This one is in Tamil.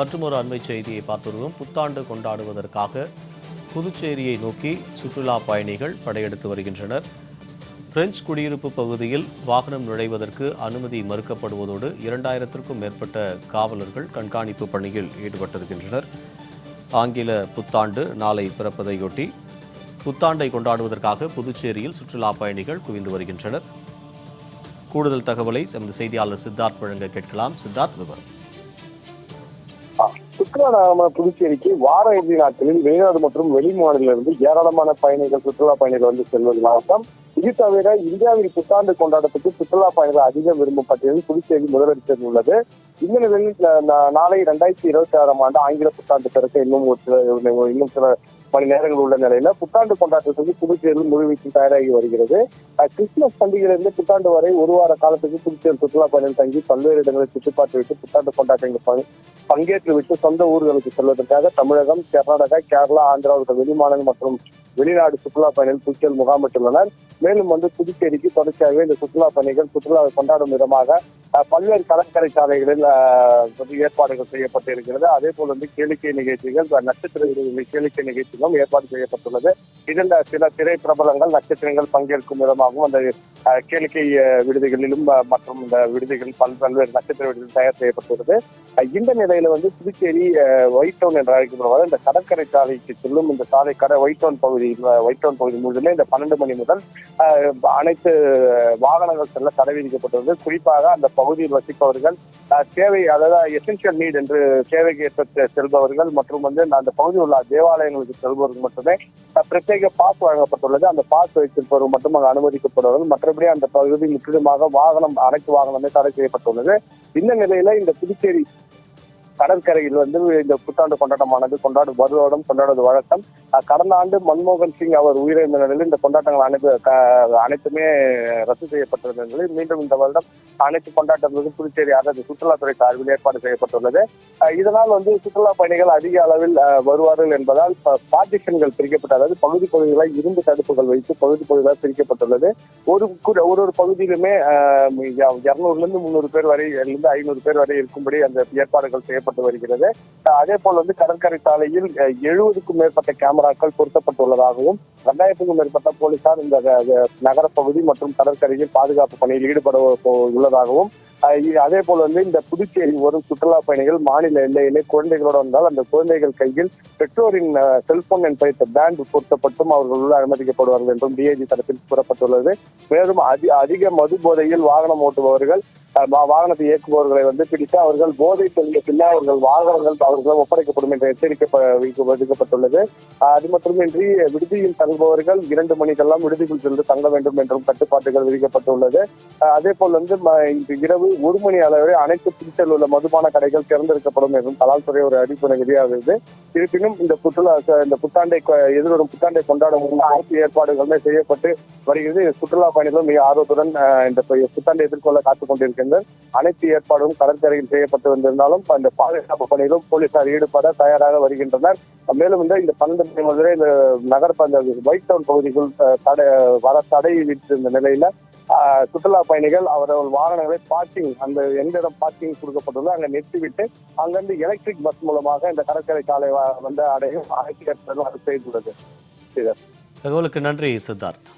மற்றொரு அண்மை செய்தியை பார்த்துள்ளோம். புத்தாண்டு கொண்டாடுவதற்காக புதுச்சேரியை நோக்கி சுற்றுலா பயணிகள் படையெடுத்து வருகின்றனர். பிரெஞ்சு குடியிருப்பு பகுதியில் வாகனம் நுழைவதற்கு அனுமதி மறுக்கப்படுவதோடு 2000க்கும் மேற்பட்ட காவலர்கள் கண்காணிப்பு பணியில் ஈடுபட்டிருக்கின்றனர். ஆங்கில புத்தாண்டு நாளை பிறப்பதையொட்டி புத்தாண்டை கொண்டாடுவதற்காக புதுச்சேரியில் சுற்றுலா பயணிகள் குவிந்து வருகின்றனர். கூடுதல் தகவலை எமது செய்தியாளர் சித்தார்த் வழங்க கேட்கலாம். சித்தார்த், விவரம். சுற்றுலா புதுச்சேரிக்கு வார இறுதி நாட்களில் வெளிநாடு மற்றும் வெளி மாநிலத்திலிருந்து ஏராளமான பயணிகள் சுற்றுலா பயணிகள் வந்து செல்வது வழக்கம். இது தவிர இந்தியாவில் புத்தாண்டு கொண்டாட்டத்துக்கு சுற்றுலா பயணிகள் அதிகம் விரும்பும் பட்டியலில் புதுச்சேரி முதலிடத்தில் உள்ளது. இந்த நிலையில் நாளை 2026 ஆங்கில புத்தாண்டு பிறக்க இன்னும் சில மணி நேரங்கள் உள்ள நிலையில புத்தாண்டு கொண்டாட்டத்துக்கு புதுச்சேரியில் முழுவீச்சில் தயாராகி வருகிறது. கிறிஸ்துமஸ் பண்டிகையிலிருந்து புத்தாண்டு வரை ஒரு வார காலத்துக்கு புதுச்சேரி சுற்றுலா பயணிகள் தங்கி பல்வேறு இடங்களில் சுற்றிப்பார்த்து விட்டு புத்தாண்டு கொண்டாட்டங்கள் பங்கேற்று விட்டு சொந்த ஊர்களுக்கு செல்வதற்காக தமிழகம், கர்நாடகா, கேரளா, ஆந்திரா உள்ளிட்ட வெளிமாநில மற்றும் வெளிநாடு சுற்றுலா பயணிகள் புதுச்சேரியில் முகாமிட்டுள்ளனர். மேலும் புதுச்சேரிக்கு தொடர்ச்சியாகவே இந்த சுற்றுலா பயணிகள் சுற்றுலாவை கொண்டாடும் விதமாக பல்வேறு கடற்கரை சாலைகளில் ஏற்பாடுகள் செய்யப்பட்டிருக்கிறது. அதே போல் கேளிக்கை நிகழ்ச்சிகள், நட்சத்திர கேளிக்கை நிகழ்ச்சிகளும் ஏற்பாடு செய்யப்பட்டுள்ளது. இதில் சில திரை பிரபலங்கள், நட்சத்திரங்கள் பங்கேற்கும் விதமாகவும் அந்த கேளிக்கை விடுதிகளிலும் மற்றும் இந்த விடுதிகள் பல்வேறு நட்சத்திர விடுதிகள் தயார் செய்யப்பட்டுள்ளது. இந்த நிலையில புதுச்சேரி ஒயிட் டவுன் என்று அழைக்கப்படுவது இந்த கடற்கரை சாலைக்கு செல்லும் இந்த சாலை ஒயிட் டவுன் பகுதி முழுவதுமே இந்த 12 மணி முதல் அனைத்து வாகனங்கள் செல்ல தடை விதிக்கப்பட்டுள்ளது. குறிப்பாக அந்த பகுதியில் வசிப்பவர்கள் தேவை, அதாவது எசென்சியல் நீட் என்று தேவைக்கு ஏற்ப செல்பவர்கள் மற்றும் அந்த பகுதியில் உள்ள தேவாலயங்களுக்கு செல்பவர்கள் மட்டுமே பிரத்யேக பாஸ் வழங்கப்பட்டுள்ளது. அந்த பாஸ் வைத்திருப்பவர்கள் மட்டும் அங்கு அனுமதிக்கப்படுவார்கள். மற்றபடி அந்த பகுதி முற்றிலுமாக அனைத்து வாகனமே தடை செய்யப்பட்டுள்ளது. இந்த நிலையில இந்த புதுச்சேரி கடற்கரையில் இந்த புத்தாண்டு கொண்டாட்டமானது வருடம் கொண்டாடுவது வழக்கம். கடந்த ஆண்டு மன்மோகன் சிங் அவர் உயிரிழந்த நிலையில் இந்த கொண்டாட்டங்கள் அனைத்துமே ரத்து செய்யப்பட்டிருந்த நிலையில் மீண்டும் இந்த வருடம் அனைத்து கொண்டாட்டங்களுக்கும் புதுச்சேரி அரசு சுற்றுலாத்துறை சார்பில் ஏற்பாடு செய்யப்பட்டுள்ளது. இதனால் சுற்றுலா பயணிகள் அதிக அளவில் வருவார்கள் என்பதால் பார்ட்டிஷன்கள் பிரிக்கப்பட்டு, அதாவது பகுதி பகுதிகளாக இரும்பு தடுப்புகள் வைத்து பகுதி பகுதிகளாக பிரிக்கப்பட்டுள்ளது. ஒரு பகுதியிலுமே 200 300 பேர் வரை 500 பேர் வரை இருக்கும்படி அந்த ஏற்பாடுகள் செய்யப்பட்டு வருகிறது. அதே போல் கடற்கரை சாலையில் 70க்கும் மேற்பட்ட கேமராக்கள் பொருத்தப்பட்டுள்ளதாகவும் 2000க்கும் மேற்பட்ட போலீசார் இந்த நகர பகுதி மற்றும் கடற்கரையில் பாதுகாப்பு பணியில் ஈடுபட உள்ளதாகவும், அதே போல் இந்த புதுச்சேரி வரும் சுற்றுலா பயணிகள் மாநில எல்லையிலே குழந்தைகளோடு வந்தால் அந்த குழந்தைகள் கையில் பெற்றோரின் செல்போன் எண் பதித்த பேண்ட் பொருத்தப்பட்டும் அவர்கள் உள்ள அனுமதிக்கப்படுவார்கள் என்றும் டிஐஜி தரப்பில் கூறப்பட்டுள்ளது. மேலும் அதிக மது போதையில் வாகனம் ஓட்டுபவர்கள், வாகனத்தை இயக்குபவர்களை பிடித்து அவர்கள் போதை தெளிந்த பின்னர் அவர்கள் வாகனங்கள் அவர்களும் ஒப்படைக்கப்படும் என்ற எச்சரிக்கை விதிக்கப்பட்டுள்ளது. அது மட்டுமின்றி விடுதியில் தங்குபவர்கள் 2 மணிக்கெல்லாம் விடுதிக்குள் சென்று தங்க வேண்டும் என்றும் கட்டுப்பாடுகள் விதிக்கப்பட்டுள்ளது. அதே போல் இன்று இரவு 1 மணி அளவில் அனைத்து புதுச்சேரியில் உள்ள மதுபான கடைகள் திறந்திருக்கப்படும் என்றும் கலால்துறை ஒரு அறிவிப்பு வெளியாகிறது. இருப்பினும் இந்த புத்தாண்டை எதிர்வரும் புத்தாண்டை கொண்டாடும் அனைத்து ஏற்பாடுகளுமே செய்யப்பட்டு வருகிறது. சுற்றுலா பயணிகளும் மிக ஆர்வத்துடன் இந்த புத்தாண்டை எதிர்கொள்ள காத்துக் கொண்டிருக்கிறது. அனைத்து ஏற்பாடும் கடற்கரையில் செய்யப்பட்டு வந்திருந்தாலும் அந்த பாதுகாப்பு பணியிலும் போலீசார் ஈடுபட தயாராக வருகின்றனர். மேலும் இந்த 12 மணி முதலே இந்த ஒயிட் டவுன் பகுதிக்குள் தடை விதித்திருந்த நிலையில சுற்றுலா பயணிகள் அவர்கள் வாகனங்களை பார்க்கிங், அந்த எந்த இடம் பார்க்கிங் கொடுக்கப்பட்டுள்ளதோ அங்க நிறுத்திவிட்டு அங்கிருந்து எலக்ட்ரிக் பஸ் மூலமாக இந்த கடற்கரை சாலை அடையும் அனைத்து ஏற்பாடுகளும் செய்துள்ளது. தகவலுக்கு நன்றி சித்தார்த்.